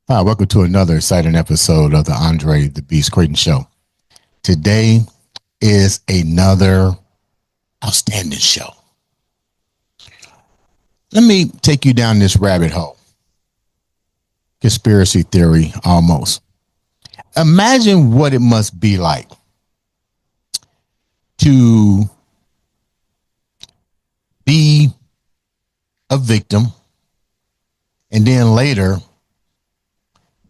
Hi, welcome to another exciting episode of the Andre the Beast Creighton Show. Today is another outstanding show. Let me take you down this rabbit hole. Conspiracy theory, almost. Imagine what it must be like to be a victim and then later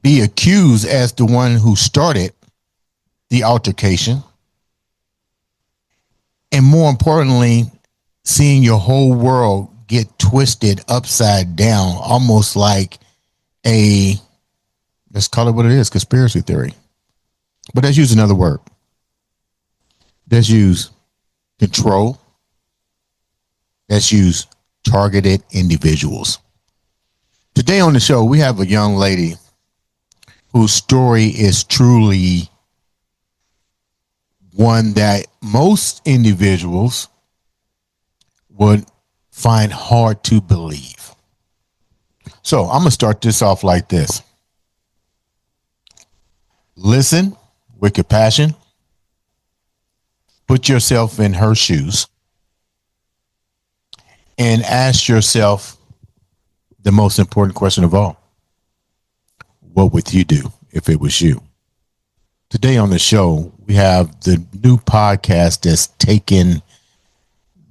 be accused as the one who started the altercation. And more importantly, seeing your whole world get twisted upside down, almost like let's call it what it is, conspiracy theory. But let's use another word. Let's use control. Let's use targeted individuals. Today on the show, we have a young lady whose story is truly one that most individuals would find hard to believe. So I'm going to start this off like this. Listen with compassion. Put yourself in her shoes and ask yourself the most important question of all. What would you do if it was you? Today on the show, we have the new podcast that's taken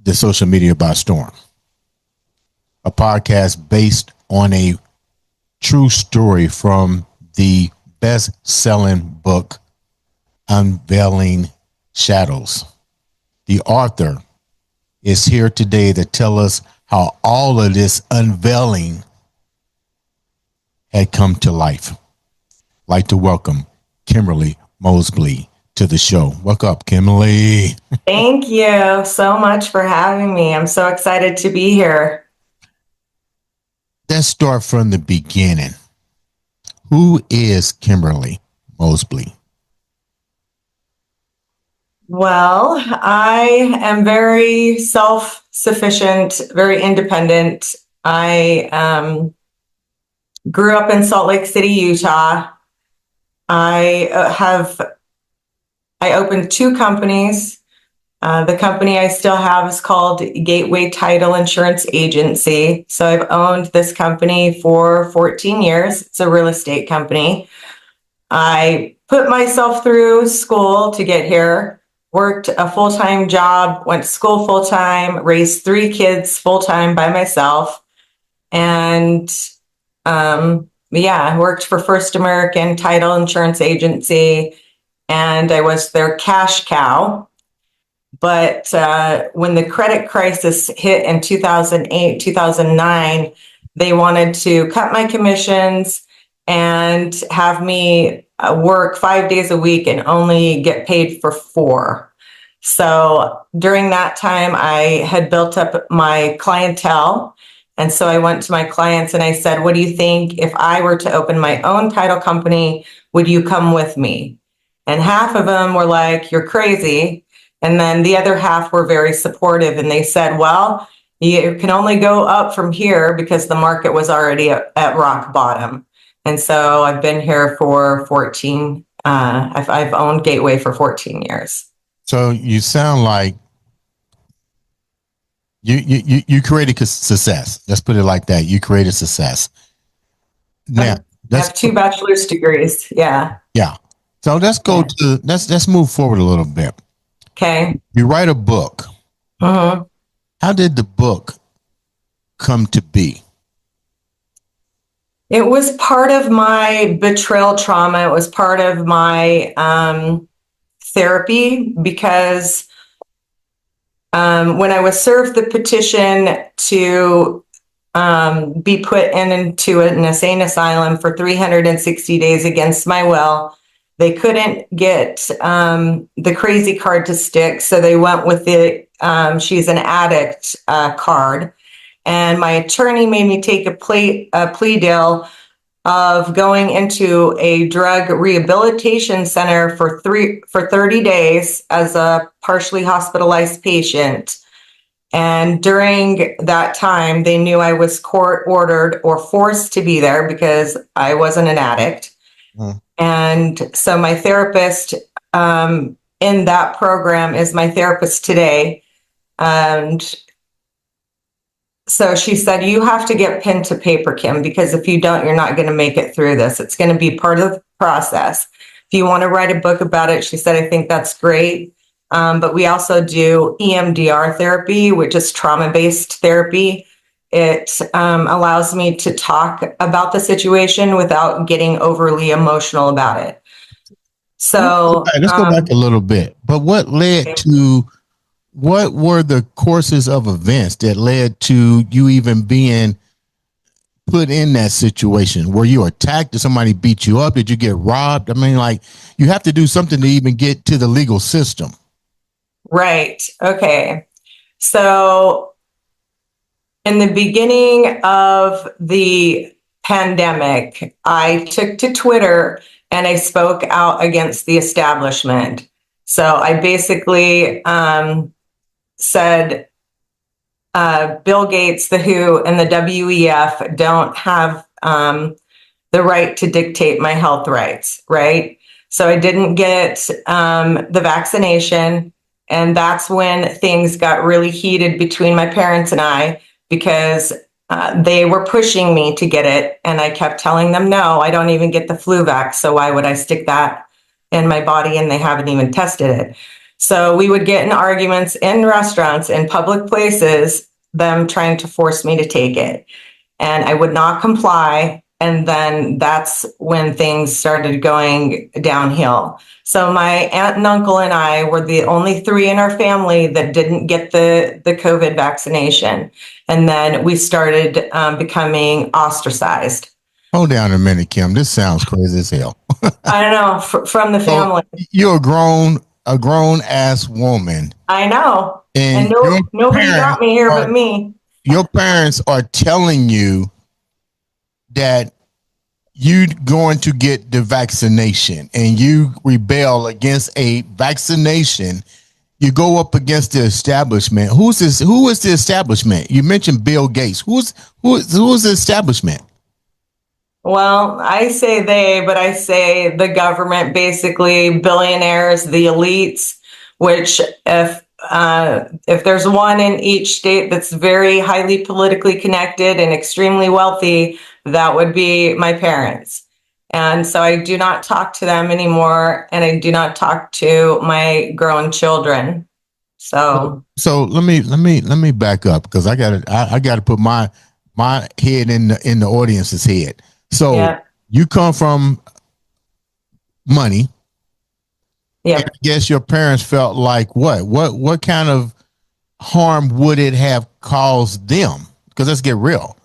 the social media by storm. A podcast based on a true story from the best-selling book, Unveiling Shadows. The author is here today to tell us how all of this unveiling had come to life. I'd like to welcome Kimberly Mosby to the show. Welcome up, Kimberly. Thank you so much for having me. I'm so excited to be here. Let's start from the beginning. Who is Kimberly Mosby? Well, I am very self-sufficient, very independent. I grew up in Salt Lake City, Utah. I opened two companies. The company I still have is called Gateway Title Insurance Agency. So I've owned this company for 14 years. It's a real estate company. I put myself through school to get here, worked a full-time job, went to school full-time, raised three kids full-time by myself. And I worked for First American Title Insurance Agency, and I was their cash cow. But when the credit crisis hit in 2008, 2009, they wanted to cut my commissions and have me work 5 days a week and only get paid for 4. So during that time, I had built up my clientele. And so I went to my clients and I said, what do you think if I were to open my own title company, would you come with me? And half of them were like, you're crazy. And then the other half were very supportive. And they said, well, you can only go up from here because the market was already at rock bottom. And so I've been here for 14. I've owned Gateway for 14 years. So you sound like you created success. Let's put it like that. You created success. Now, I have 2 bachelor's degrees. Yeah. Yeah. So let's let's move forward a little bit. Okay. You write a book. Mm-hmm. How did the book come to be? It was part of my betrayal trauma. It was part of my therapy because when I was served the petition to be put into an insane asylum for 360 days against my will, they couldn't get the crazy card to stick, so they went with the she's an addict card. And my attorney made me take a plea deal of going into a drug rehabilitation center for 30 days as a partially hospitalized patient. And during that time, they knew I was court ordered or forced to be there because I wasn't an addict. Mm. And so my therapist in that program is my therapist today. And so she said, you have to get pen to paper, Kim, because if you don't, you're not going to make it through this. It's going to be part of the process. If you want to write a book about it, she said, I think that's great. But we also do EMDR therapy, which is trauma-based therapy. It allows me to talk about the situation without getting overly emotional about it. So Let's go back a little bit. But what led to, what were the courses of events that led to you even being put in that situation? Were you attacked? Did somebody beat you up? Did you get robbed? I mean, like, you have to do something to even get to the legal system. Right. Okay. So in the beginning of the pandemic, I took to Twitter and I spoke out against the establishment. So I basically said Bill Gates, the WHO, and the WEF don't have the right to dictate my health rights, right? So I didn't get the vaccination. And that's when things got really heated between my parents and I, because they were pushing me to get it. And I kept telling them, no, I don't even get the flu vax. So why would I stick that in my body? And they haven't even tested it. So we would get in arguments in restaurants, in public places, them trying to force me to take it. And I would not comply. And then that's when things started going downhill. So my aunt and uncle and I were the only three in our family that didn't get the COVID vaccination. And then we started becoming ostracized. Hold down a minute, Kim. This sounds crazy as hell. I don't know, from the family. So you're a grown ass woman. I know. And nobody got me here but me. Your parents are telling you that you're going to get the vaccination and you rebel against a vaccination. You go up against the establishment. Who is the establishment? You mentioned Bill Gates. Who's the establishment? Well, I say they, but I say the government, basically billionaires, the elites, which if there's one in each state that's very highly politically connected and extremely wealthy, that would be my parents. And so I do not talk to them anymore, and I do not talk to my grown children. So let me back up, because I got to put my head in the audience's head. So yeah. You come from money. Yeah. I guess your parents felt like what kind of harm would it have caused them? Because let's get real.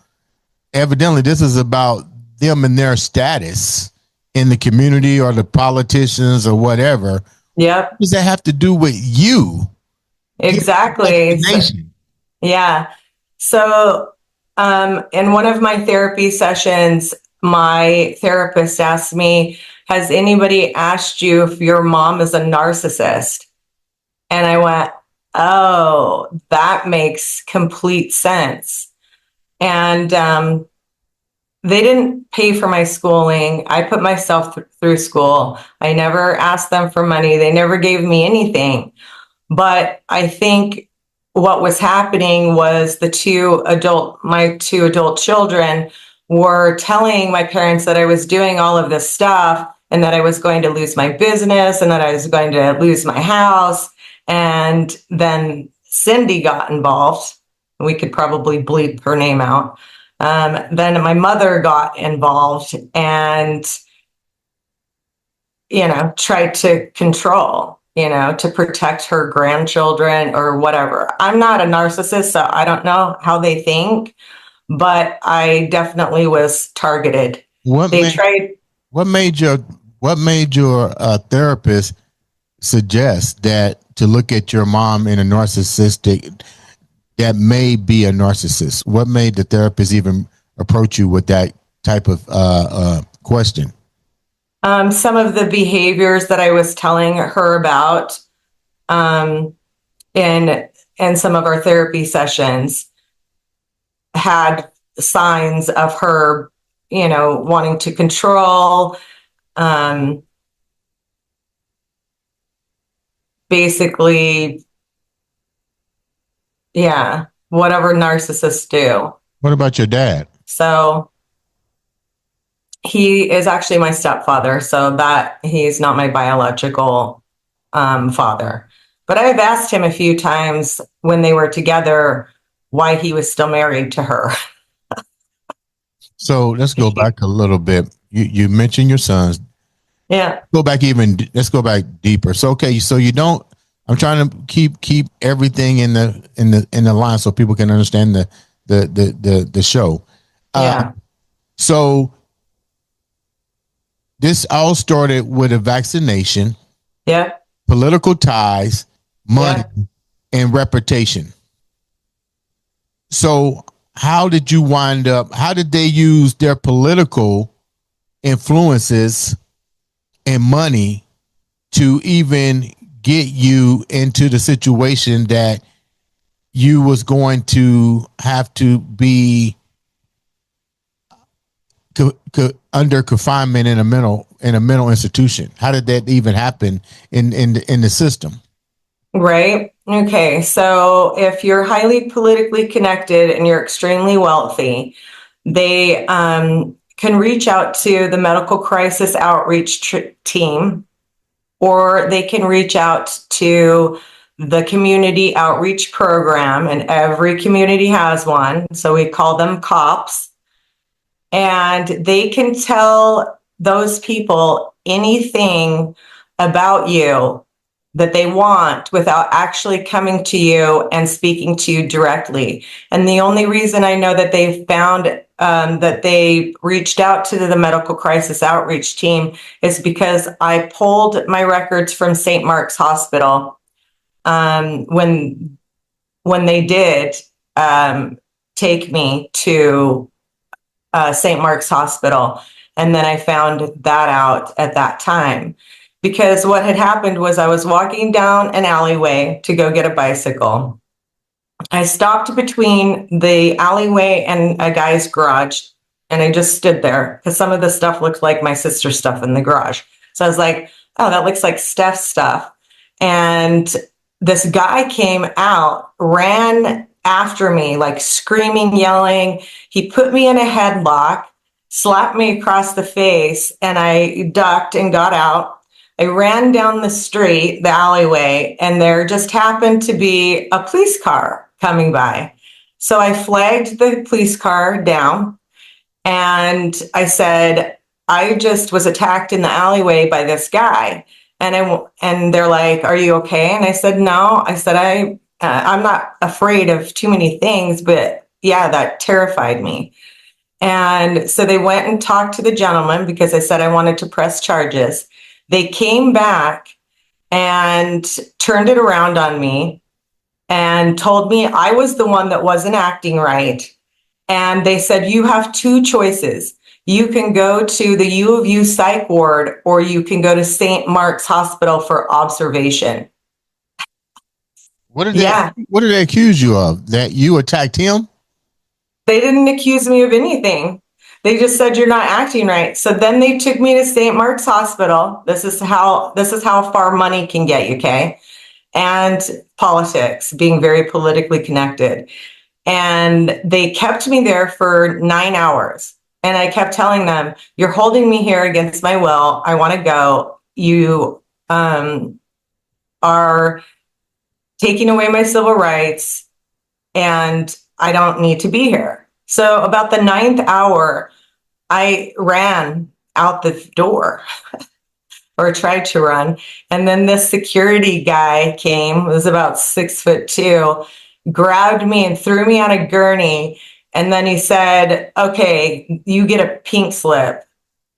Evidently, this is about them and their status in the community or the politicians or whatever. Yep. What does that have to do with you? Exactly. Yeah. So in one of my therapy sessions, my therapist asked me, has anybody asked you if your mom is a narcissist? And I went, oh, that makes complete sense. And they didn't pay for my schooling. I put myself through school. I never asked them for money. They never gave me anything. But I think what was happening was my two adult children were telling my parents that I was doing all of this stuff and that I was going to lose my business and that I was going to lose my house. And then Cindy got involved. We could probably bleep her name out. Then my mother got involved and, tried to control, to protect her grandchildren or whatever. I'm not a narcissist, so I don't know how they think, but I definitely was targeted. What made your therapist suggest that to look at your mom in a narcissistic, that may be a narcissist? What made the therapist even approach you with that type of question? Some of the behaviors that I was telling her about in in some of our therapy sessions had signs of her, wanting to control, basically, yeah, whatever narcissists do. What about your dad? So he is actually my stepfather, so that he's not my biological father. But I've asked him a few times when they were together why he was still married to her. So let's go back a little bit. You mentioned your sons. Yeah. Let's go back deeper. So okay, so you don't. I'm trying to keep everything in the line so people can understand the show. Yeah. So this all started with a vaccination, Yeah. political ties, money, and reputation. So how did you wind up? How did they use their political influences and money to even get you into the situation that you was going to have to be under confinement in a mental institution? How did that even happen in the system? Right. Okay. So if you're highly politically connected and you're extremely wealthy, they can reach out to the medical crisis outreach team, or they can reach out to the community outreach program, and every community has one. So we call them COPS, and they can tell those people anything about you that they want without actually coming to you and speaking to you directly. And the only reason I know that they've found that they reached out to the medical crisis outreach team is because I pulled my records from St. Mark's Hospital when they did take me to St. Mark's Hospital. And then I found that out at that time. Because what had happened was I was walking down an alleyway to go get a bicycle. I stopped between the alleyway and a guy's garage, and I just stood there because some of the stuff looked like my sister's stuff in the garage. So I was like, oh, that looks like Steph's stuff. And this guy came out, ran after me, like screaming, yelling. He put me in a headlock, slapped me across the face, and I ducked and got out. I ran down the street, the alleyway, and there just happened to be a police car coming by. So I flagged the police car down, and I said, I just was attacked in the alleyway by this guy. And they're like, are you okay? And I said, no. I said, I'm not afraid of too many things, but yeah, that terrified me. And so they went and talked to the gentleman because I said I wanted to press charges. They came back and turned it around on me and told me I was the one that wasn't acting right. And they said, you have two choices. You can go to the U of U psych ward, or you can go to St. Mark's Hospital for observation. What did they accuse you of? That you attacked him? They didn't accuse me of anything. They just said you're not acting right. So then they took me to St. Mark's Hospital. This is how far money can get you, okay? And politics, being very politically connected. And they kept me there for 9 hours. And I kept telling them, you're holding me here against my will. I want to go. You are taking away my civil rights, and I don't need to be here. So about the 9th hour, I ran out the door or tried to run. And then this security guy came, was about 6'2", grabbed me and threw me on a gurney. And then he said, okay, you get a pink slip.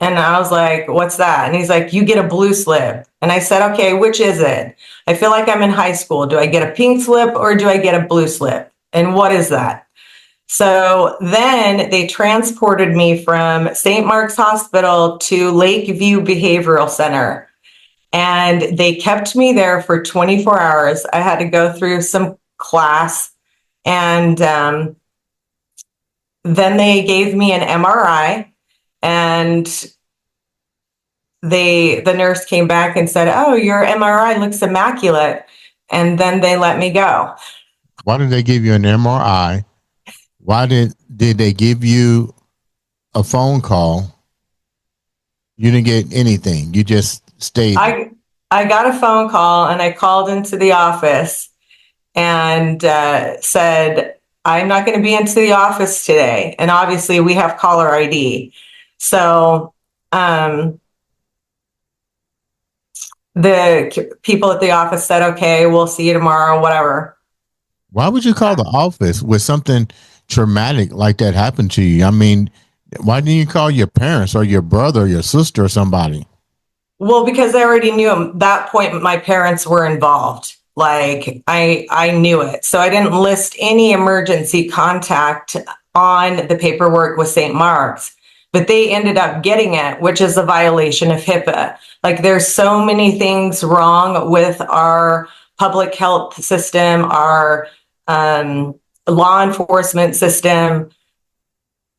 And I was like, what's that? And he's like, you get a blue slip. And I said, okay, which is it? I feel like I'm in high school. Do I get a pink slip or do I get a blue slip? And what is that? So then they transported me from St. Mark's Hospital to Lakeview Behavioral Center. And they kept me there for 24 hours. I had to go through some class. And then they gave me an MRI, and the nurse came back and said, "Oh, your MRI looks immaculate." And then they let me go. Why did they give you an MRI? Why did they give you a phone call? You didn't get anything. You just stayed. I got a phone call, and I called into the office and said, "I'm not going to be into the office today." And obviously we have caller ID. So the people at the office said, "Okay, we'll see you tomorrow," whatever. Why would you call the office with something traumatic like that happen to you? I mean, why didn't you call your parents or your brother or your sister or somebody? Well, because I already knew at that point my parents were involved. Like I knew it. So I didn't list any emergency contact on the paperwork with St. Mark's, but they ended up getting it, which is a violation of HIPAA. Like there's so many things wrong with our public health system, our law enforcement system.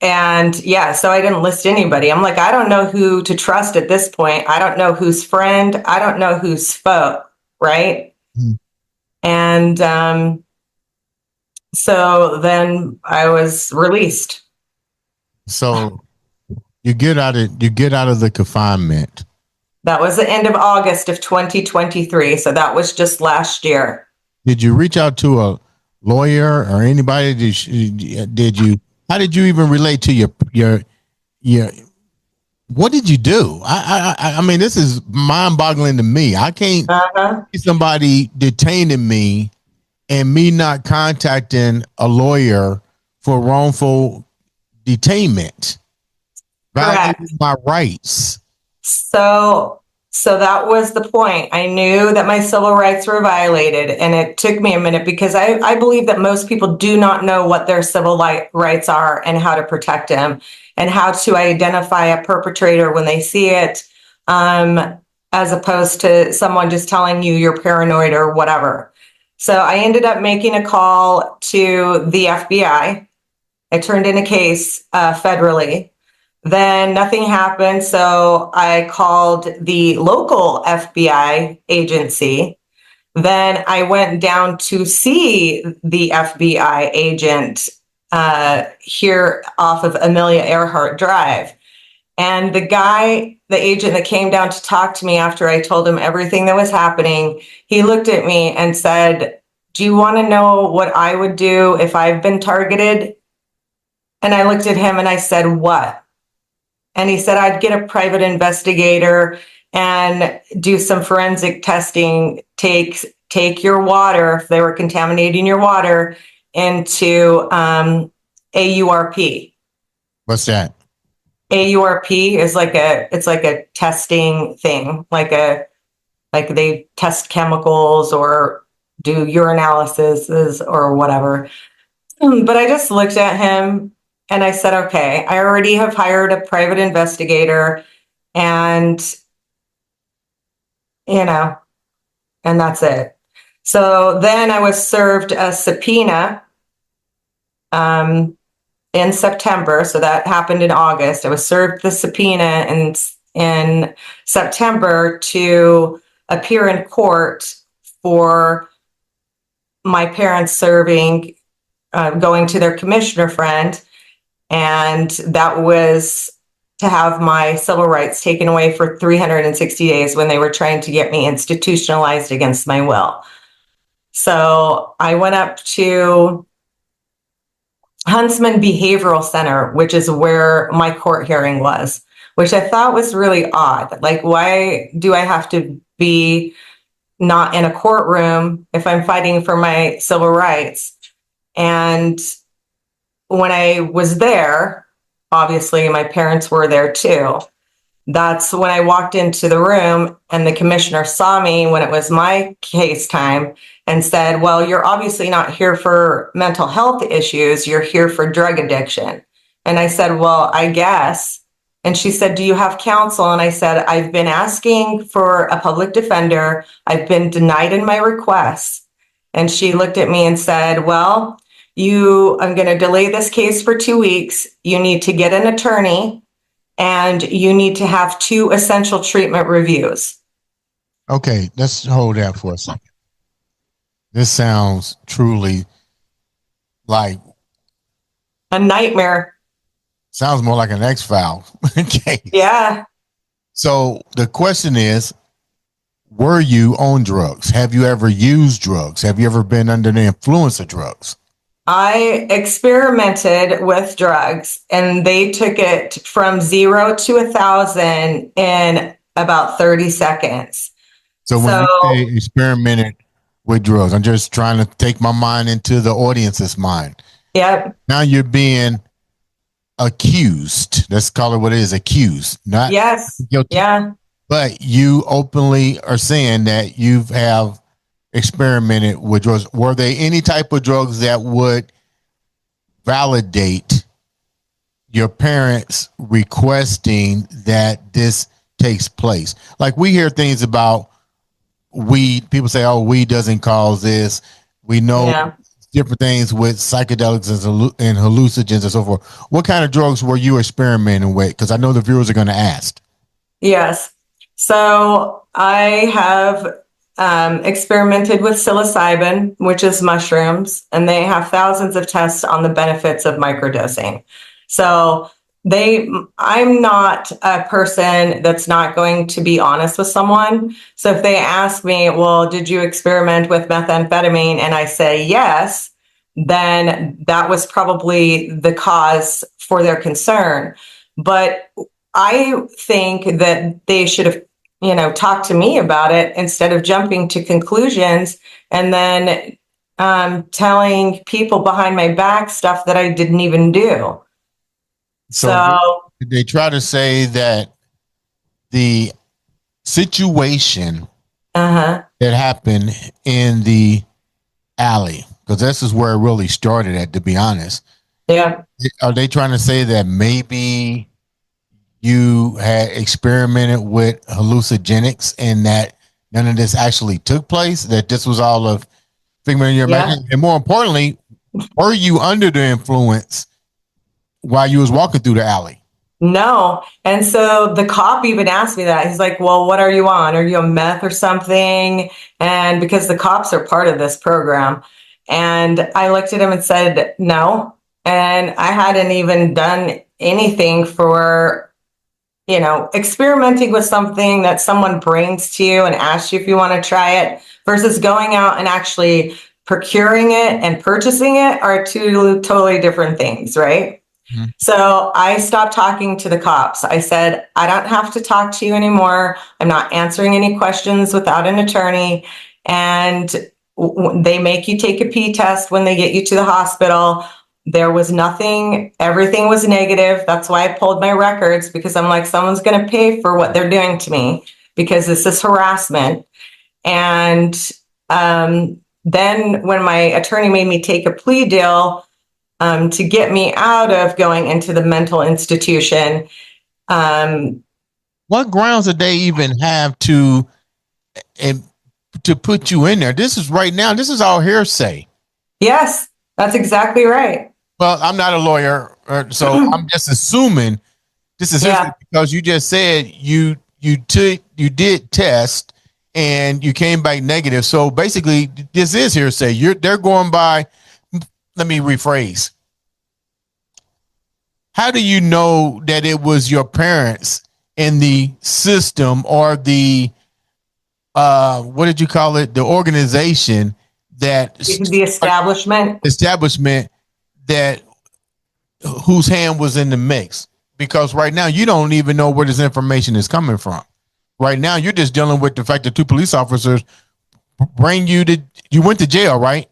And yeah, so I didn't list anybody. I'm like, I don't know who to trust at this point. I don't know who's friend. I don't know who's foe, right? Mm. And so then I was released. So you get out of the confinement. That was the end of August of 2023. So that was just last year. Did you reach out to a lawyer or anybody? Did you? How did you even relate to your? What did you do? I mean, this is mind-boggling to me. I can't see somebody detaining me and me not contacting a lawyer for wrongful detainment, violating my rights. So that was the point. I knew that my civil rights were violated, and it took me a minute because I believe that most people do not know what their civil rights are and how to protect them and how to identify a perpetrator when they see it, as opposed to someone just telling you you're paranoid or whatever. So I ended up making a call to the FBI. I turned in a case federally. Then nothing happened, so I called the local FBI agency. Then I went down to see the FBI agent here off of Amelia Earhart Drive. And the agent that came down to talk to me after I told him everything that was happening, he looked at me and said, "Do you want to know what I would do if I've been targeted?" And I looked at him and I said, "What?" And he said, "I'd get a private investigator and do some forensic testing, take your water, if they were contaminating your water, into AURP. What's that? AURP is it's like a testing thing, like they test chemicals or do urinalysis or whatever. But I just looked at him and I said, "Okay, I already have hired a private investigator, and, and that's it." So then I was served a subpoena in September. So that happened in August. I was served the subpoena in September to appear in court for my parents serving, going to their commissioner friend. And that was to have my civil rights taken away for 360 days when they were trying to get me institutionalized against my will. So I went up to Huntsman Behavioral Center, which is where my court hearing was, which I thought was really odd. Like, why do I have to be not in a courtroom if I'm fighting for my civil rights? And when I was there, obviously my parents were there too. That's when I walked into the room and the commissioner saw me when it was my case time and said, "Well, you're obviously not here for mental health issues. You're here for drug addiction." And I said, "Well, I guess." And she said, "Do you have counsel?" And I said, "I've been asking for a public defender. I've been denied in my requests. And she looked at me and said, well, I'm going to delay this case for 2 weeks. You need to get an attorney and you need to have 2 essential treatment reviews. Okay, let's hold that for a second. This sounds truly like A nightmare. sounds more like an X-File case. Yeah. So the question is, were you on drugs? Have you ever used drugs? Have you ever been under the influence of drugs? I experimented with drugs and they took it from 0 to 1,000 in about 30 seconds. So when you say experimented with drugs, I'm just trying to take my mind into the audience's mind. Yep. Now you're being accused. Let's call it what it is, accused, not guilty. Yeah. But you openly are saying that you have experimented with drugs. Were there any type of drugs that would validate your parents requesting that this takes place? Like we hear things about weed. People say, oh, weed doesn't cause this. We know different things with psychedelics and hallucinogens and so forth. What kind of drugs were you experimenting with? Because I know the viewers are going to ask. Yes. So I have experimented with psilocybin, which is mushrooms, and they have thousands of tests on the benefits of microdosing. So I'm not a person that's not going to be honest with someone. So if they ask me, well, did you experiment with methamphetamine? And I say yes, then that was probably the cause for their concern. But I think that they should have, talked to me about it instead of jumping to conclusions and then telling people behind my back stuff that I didn't even do. So did they try to say that the situation that happened in the alley, because this is where it really started at, to be honest. Yeah. Are they trying to say that maybe you had experimented with hallucinogenics and that none of this actually took place, that this was all a figment of your imagination? And more importantly, were you under the influence while you was walking through the alley? No. And so the cop even asked me that. He's like, well, what are you on? Are you on meth or something? And because the cops are part of this program. And I looked at him and said, no. And I hadn't even done anything for, experimenting with something that someone brings to you and asks you if you want to try it versus going out and actually procuring it and purchasing it are 2 totally different things, right? Mm-hmm. So I stopped talking to the cops. I said, I don't have to talk to you anymore. I'm not answering any questions without an attorney. And they make you take a pee test when they get you to the hospital. There was nothing. Everything was negative. That's why I pulled my records, because I'm like, someone's going to pay for what they're doing to me because this is harassment. And then when my attorney made me take a plea deal, to get me out of going into the mental institution. What grounds did they even have to put you in there? This is right now. This is all hearsay. Yes, that's exactly right. Well, I'm not a lawyer, so I'm just assuming this is hearsay because you just said you did test and you came back negative. So basically, this is hearsay. They're going by. Let me rephrase. How do you know that it was your parents in the system or the what did you call it? The organization that the establishment that whose hand was in the mix? Because right now you don't even know where this information is coming from. Right now you're just dealing with the fact that 2 police officers bring you went to jail, right?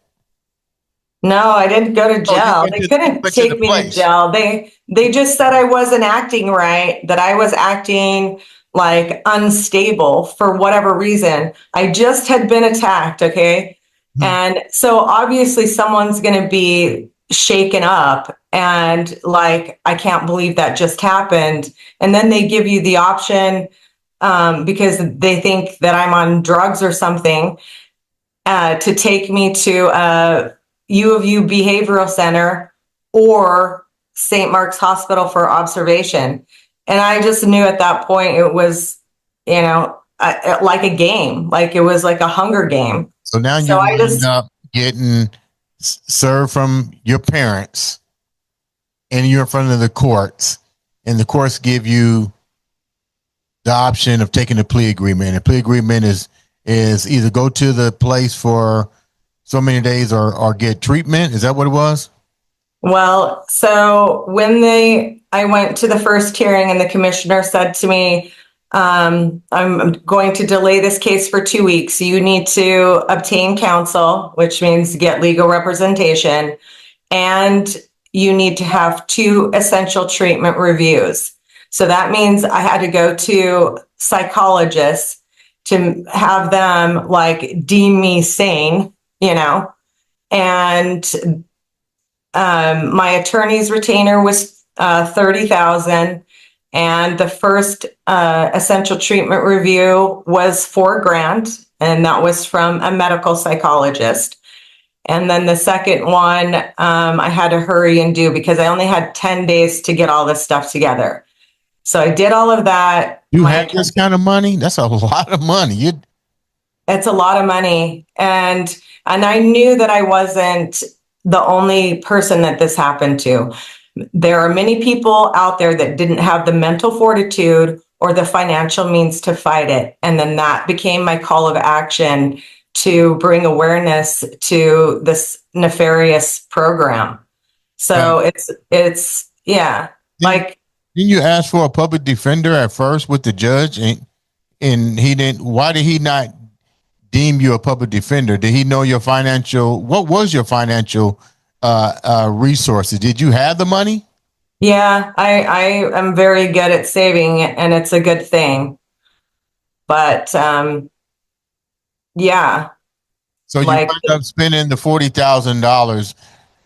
No, I didn't go to jail. They couldn't take me to jail. They just said I wasn't acting right, that I was acting like unstable for whatever reason. I just had been attacked, okay? And so obviously someone's going to be shaken up and like, I can't believe that just happened. And then they give you the option because they think that I'm on drugs or something. to take me to U of U Behavioral Center or St. Mark's Hospital for observation. And I just knew at that point it was, like a game, like it was like a Hunger game. So now So you I end just, up getting served from your parents, and you're in front of the courts, and the courts give you the option of taking a plea agreement. And the plea agreement is either go to the place for so many days or get treatment. Is that what it was? well, so I went to the first hearing and the commissioner said to me, I'm going to delay this case for 2 weeks. You need to obtain counsel, which means get legal representation, and you need to have 2 essential treatment reviews. So that means I had to go to psychologists to have them like deem me sane, and my attorney's retainer was 30,000, and the first essential treatment review was $4,000, and that was from a medical psychologist. And then the second one, I had to hurry and do because I only had 10 days to get all this stuff together. So I did all of that. You had this kind of money? That's a lot of money. It's a lot of money. And I knew that I wasn't the only person that this happened to. There are many people out there that didn't have the mental fortitude or the financial means to fight it. And then that became my call of action to bring awareness to this nefarious program. So it's yeah, like. Didn't you ask for a public defender at first with the judge, and he didn't? Why did he not deem you a public defender? Did he know your financial? What was your financial resources? Did you have the money? Yeah, I am very good at saving, and it's a good thing. But yeah. So you Like, wind up spending the $40,000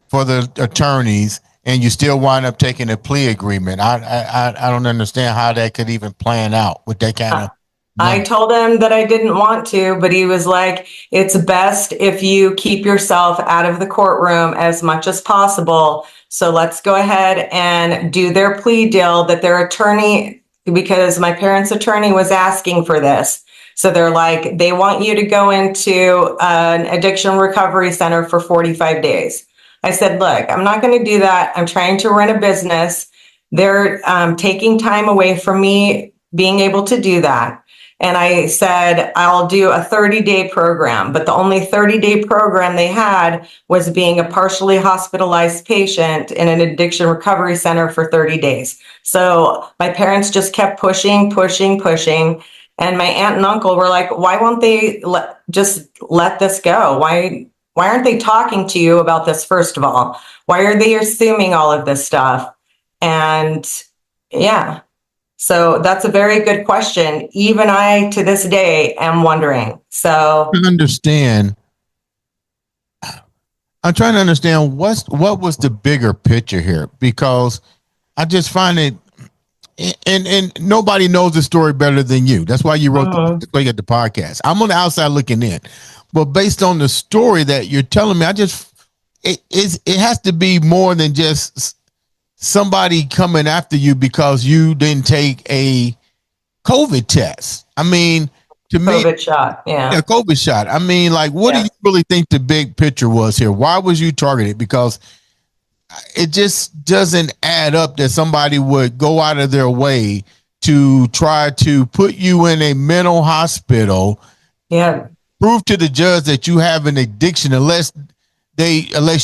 for the attorneys, and you still wind up taking a plea agreement. I don't understand how that could even plan out with that kind of money. I told him that I didn't want to, but he was like, it's best if you keep yourself out of the courtroom as much as possible. So let's go ahead and do their plea deal that their attorney, because my parents' attorney was asking for this. So they're like, they want you to go into an addiction recovery center for 45 days. I said, look, I'm not going to do that. I'm trying to run a business. They're taking time away from me being able to do that. And I said, I'll do a 30-day program, but the only 30-day program they had was being a partially hospitalized patient in an addiction recovery center for 30 days. So my parents just kept pushing. And my aunt and uncle were like, why won't they just let this go? Why aren't they talking to you about this, first of all? Why are they assuming all of this stuff? And yeah. So that's a very good question. Even I, to this day, am wondering. So I'm trying to understand what was the bigger picture here, because I just find it, and nobody knows the story better than you. That's why you wrote the podcast. I'm on the outside looking in, but based on the story that you're telling me, it has to be more than just somebody coming after you because you didn't take a COVID test. I mean, to me, COVID shot. Yeah. COVID shot. I mean, like, what do you really think the big picture was here? Why was you targeted? Because it just doesn't add up that somebody would go out of their way to try to put you in a mental hospital. Yeah. Prove to the judge that you have an addiction, unless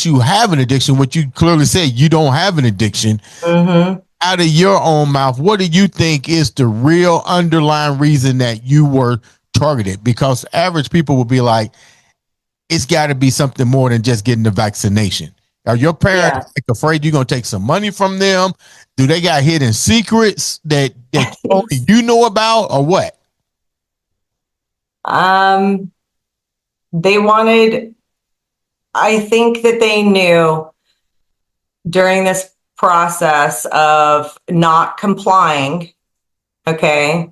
you have an addiction, which you clearly say you don't have an addiction. Mm-hmm. Out of your own mouth, what do you think is the real underlying reason that you were targeted? Because average people will be like, it's got to be something more than just getting the vaccination. Are your parents afraid you're going to take some money from them? Do they got hidden secrets that only you know about, or what? They wanted, I think that they knew during this process of not complying, okay,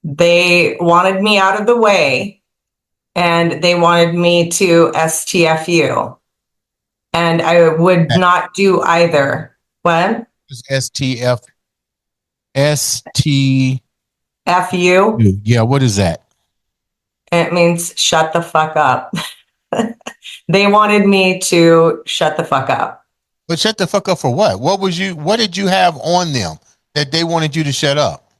they wanted me out of the way. and they wanted me to STFU, and I would not do either. What? STF, ST. FU? Yeah, what is that? It means shut the fuck up. They wanted me to shut the fuck up. But shut the fuck up for what? What did you have on them that they wanted you to shut up?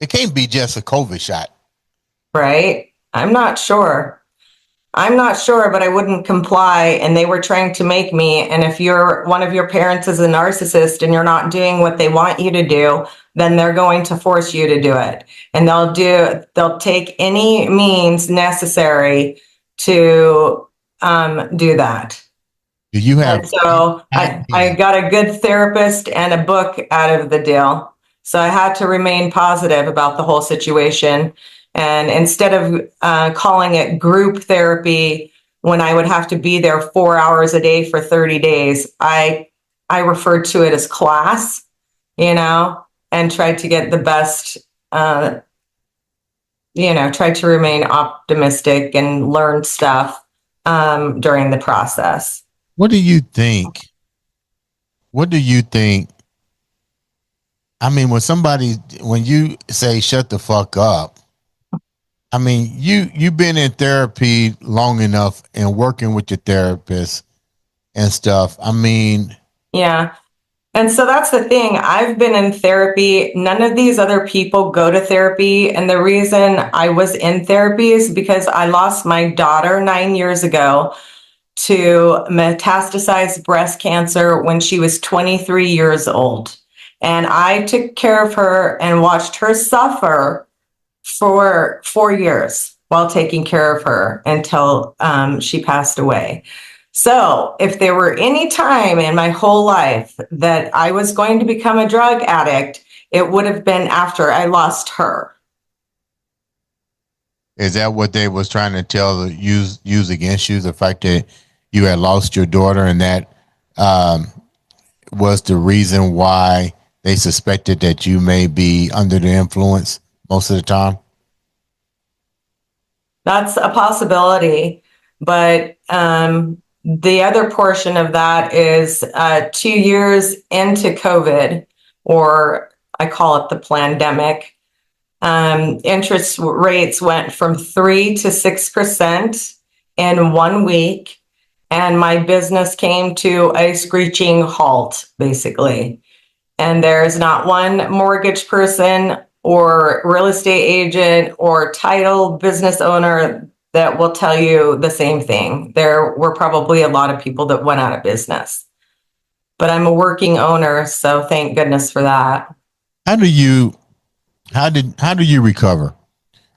It can't be just a COVID shot. Right? I'm not sure. But I wouldn't comply, and they were trying to make me. And if one of your parents is a narcissist and you're not doing what they want you to do, then they're going to force you to do it. And they'll take any means necessary to do that. Do you have? And so I got a good therapist and a book out of the deal. So I had to remain positive about the whole situation. And instead of calling it group therapy, when I would have to be there 4 hours a day for 30 days, I referred to it as class, and tried to get the best, tried to remain optimistic and learn stuff during the process. What do you think? I mean, when you say shut the fuck up, I mean, you've been in therapy long enough and working with your therapist and stuff. I mean, yeah. And so that's the thing. I've been in therapy. None of these other people go to therapy. And the reason I was in therapy is because I lost my daughter 9 years ago to metastasized breast cancer when she was 23 years old. And I took care of her and watched her suffer for 4 years while taking care of her until she passed away. So if there were any time in my whole life that I was going to become a drug addict, it would have been after I lost her. is that what they was trying to use against you? The fact that you had lost your daughter, and that was the reason why they suspected that you may be under the influence most of the time? That's a possibility. But the other portion of that is 2 years into COVID, or I call it the pandemic, interest rates went from 3 to 6% in 1 week. And my business came to a screeching halt, basically. And there's not one mortgage person or real estate agent or title business owner that will tell you the same thing. There were probably a lot of people that went out of business. But I'm a working owner, so thank goodness for that. How do you recover?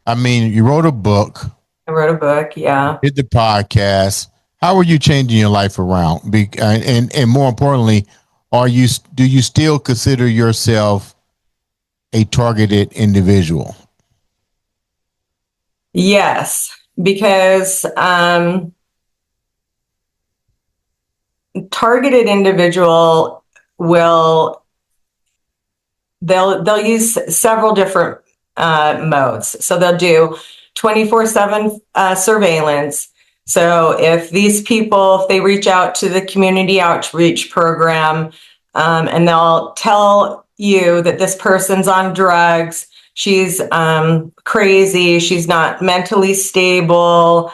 I mean, you wrote a book. I wrote a book, yeah. Did the podcast. How are you changing your life around? And more importantly, do you still consider yourself a targeted individual? Yes, because targeted individual they'll use several different modes. So they'll do 24/7 surveillance. So if these people, if they reach out to the community outreach program, and they'll tell you that this person's on drugs, she's crazy, she's not mentally stable,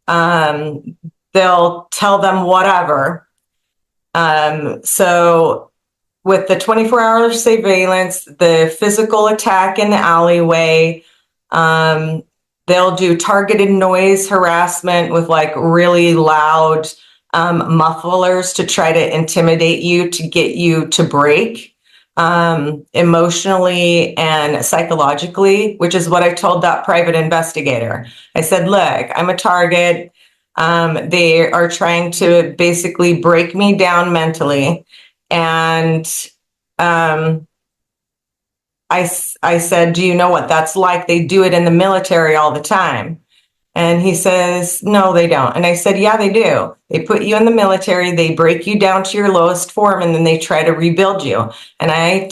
they'll tell them whatever. So with the 24-hour surveillance, the physical attack in the alleyway, they'll do targeted noise harassment with like really loud mufflers to try to intimidate you, to get you to break emotionally and psychologically, which is what I told that private investigator. I said, look, I'm a target. They are trying to basically break me down mentally. And I said, do you know what that's like? They do it in the military all the time. And he says, no, they don't. And I said, yeah, they do. They put you in the military, they break you down to your lowest form, and then they try to rebuild you. And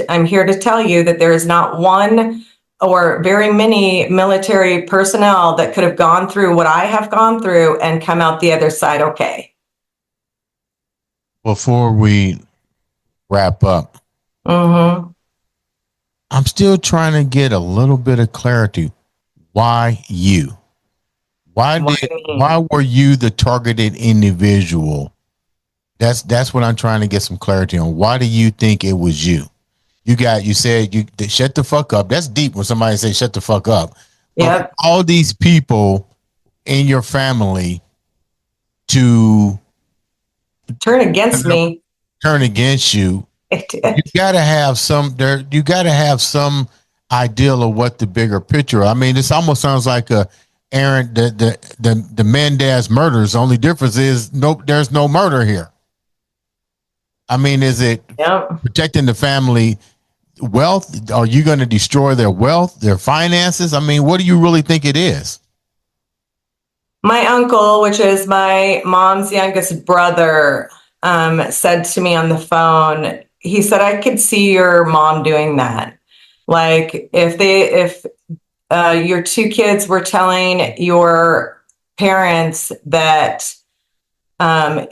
I'm here to tell you that there is not one or very many military personnel that could have gone through what I have gone through and come out the other side okay. Before we wrap up, Mm-hmm. I'm still trying to get a little bit of clarity. Why you? Why were you the targeted individual? That's what I'm trying to get some clarity on. Why do you think it was you? You said you shut the fuck up. That's deep when somebody says shut the fuck up. But Yep. all these people in your family to Turn against me. turn against you, It did. you gotta have some ideal of what the bigger picture. I mean, this almost sounds like Aaron the Mendez murders. The only difference is there's no murder here. I mean, is it Yep. protecting the family wealth? Are you going to destroy their wealth, their finances? I mean, what do you really think it is? My uncle, which is my mom's youngest brother, said to me on the phone, he said, I could see your mom doing that. Like if your two kids were telling your parents that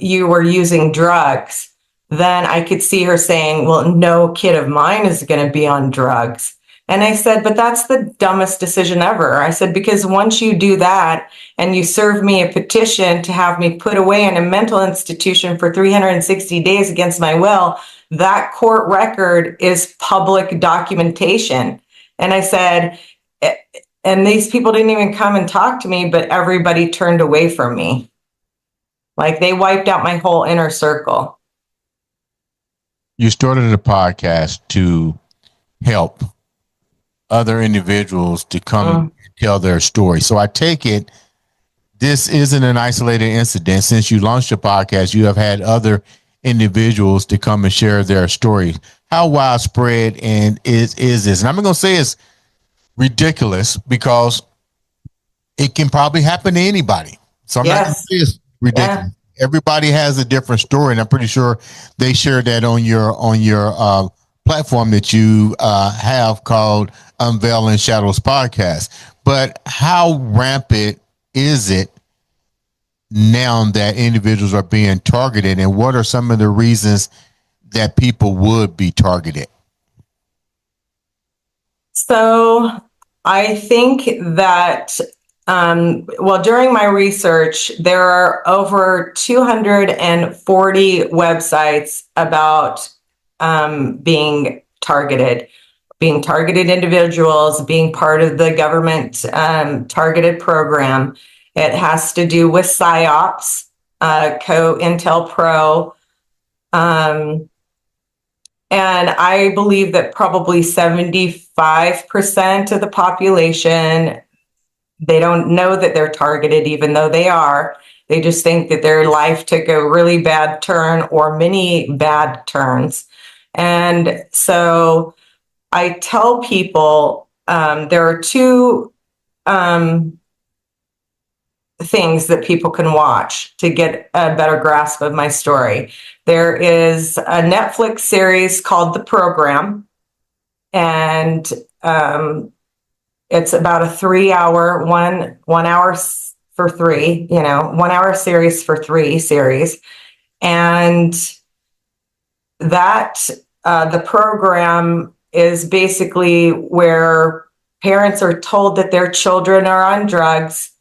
you were using drugs, then I could see her saying, well, no kid of mine is going to be on drugs. And I said, but that's the dumbest decision ever. I said, because once you do that and you serve me a petition to have me put away in a mental institution for 360 days against my will, that court record is public documentation. And I said, and these people didn't even come and talk to me, but everybody turned away from me. Like they wiped out my whole inner circle. You started a podcast to help other individuals to come tell their story. So I take it this isn't an isolated incident. Since you launched your podcast, you have had other individuals to come and share their story. How widespread and is this? And I'm not going to say it's ridiculous because it can probably happen to anybody. So I'm not going to say it's ridiculous. Yeah. Everybody has a different story, and I'm pretty sure they shared that on your platform that you have called Unveiling Shadows Podcast. But how rampant is it now that individuals are being targeted, and what are some of the reasons that people would be targeted? So I think that during my research, there are over 240 websites about being targeted individuals, being part of the government targeted program. It has to do with PSYOPs, COINTELPRO. And I believe that probably 75% of the population, they don't know that they're targeted, even though they are. They just think that their life took a really bad turn or many bad turns. And so I tell people there are two things that people can watch to get a better grasp of my story. There is a Netflix series called The Program, and it's about a 3 hour, one hour for three, 1 hour series for three series. And that the program is basically where parents are told that their children are on drugs.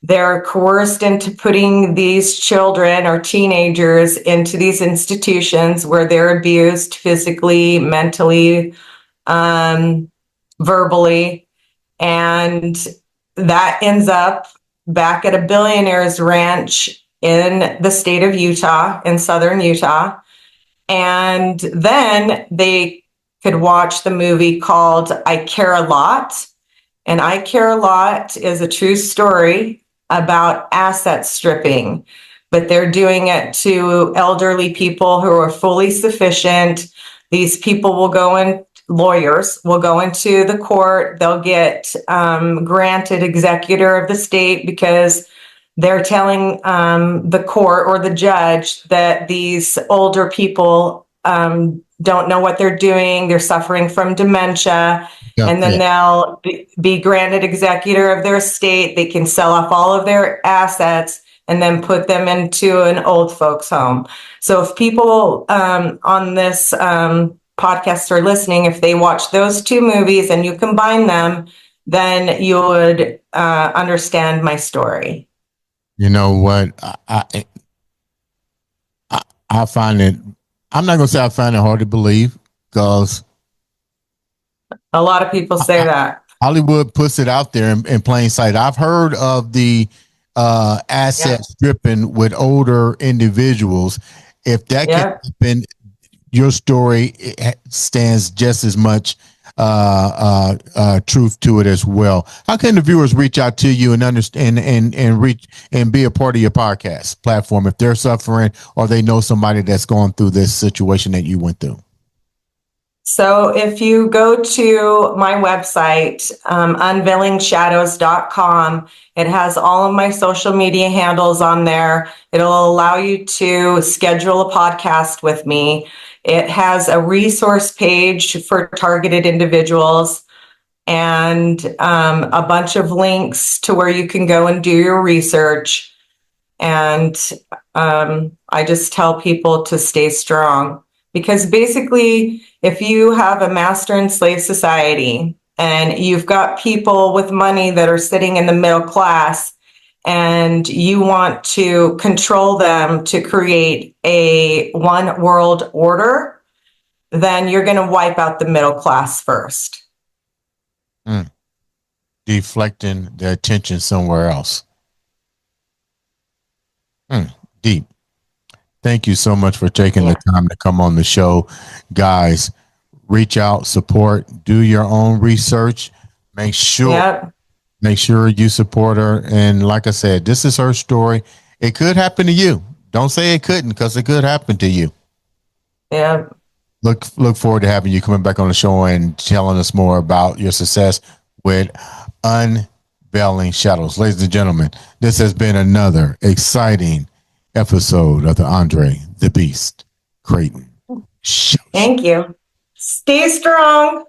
They're coerced into putting these children or teenagers into these institutions where they're abused physically, mentally, verbally. And that ends up back at a billionaire's ranch in the state of Utah, in southern Utah. And then they could watch the movie called I Care a Lot. And I Care a Lot is a true story about asset stripping, but they're doing it to elderly people who are fully sufficient. These people will go in, lawyers will go into the court. They'll get granted executor of the state because they're telling the court or the judge that these older people don't know what they're doing. They're suffering from dementia. Yeah, And then yeah. they'll be granted executor of their estate. They can sell off all of their assets and then put them into an old folks home. So if people on this podcast are listening, if they watch those two movies and you combine them, then you would understand my story. You know what? I find it. I'm not gonna say I find it hard to believe because A lot of people say that. Hollywood puts it out there in plain sight. I've heard of the asset Yep. stripping with older individuals. If that can Yep. happen, your story stands just as much truth to it as well. How can the viewers reach out to you and understand and reach and be a part of your podcast platform if they're suffering or they know somebody that's going through this situation that you went through? So if you go to my website, unveilingshadows.com, it has all of my social media handles on there. It'll allow you to schedule a podcast with me. It has a resource page for targeted individuals and a bunch of links to where you can go and do your research. And I just tell people to stay strong. Because basically, if you have a master and slave society and you've got people with money that are sitting in the middle class and you want to control them to create a one world order, then you're going to wipe out the middle class first. Deflecting the attention somewhere else. Deep. Thank you so much for taking the time to come on the show. Guys, reach out, support, do your own research. Make sure you support her. And like I said, this is her story. It could happen to you. Don't say it couldn't, because it could happen to you. Yeah. Look forward to having you coming back on the show and telling us more about your success with Unveiling Shadows. Ladies and gentlemen, this has been another exciting episode of the Andre the Beast Creighton Show. Thank you. Stay strong.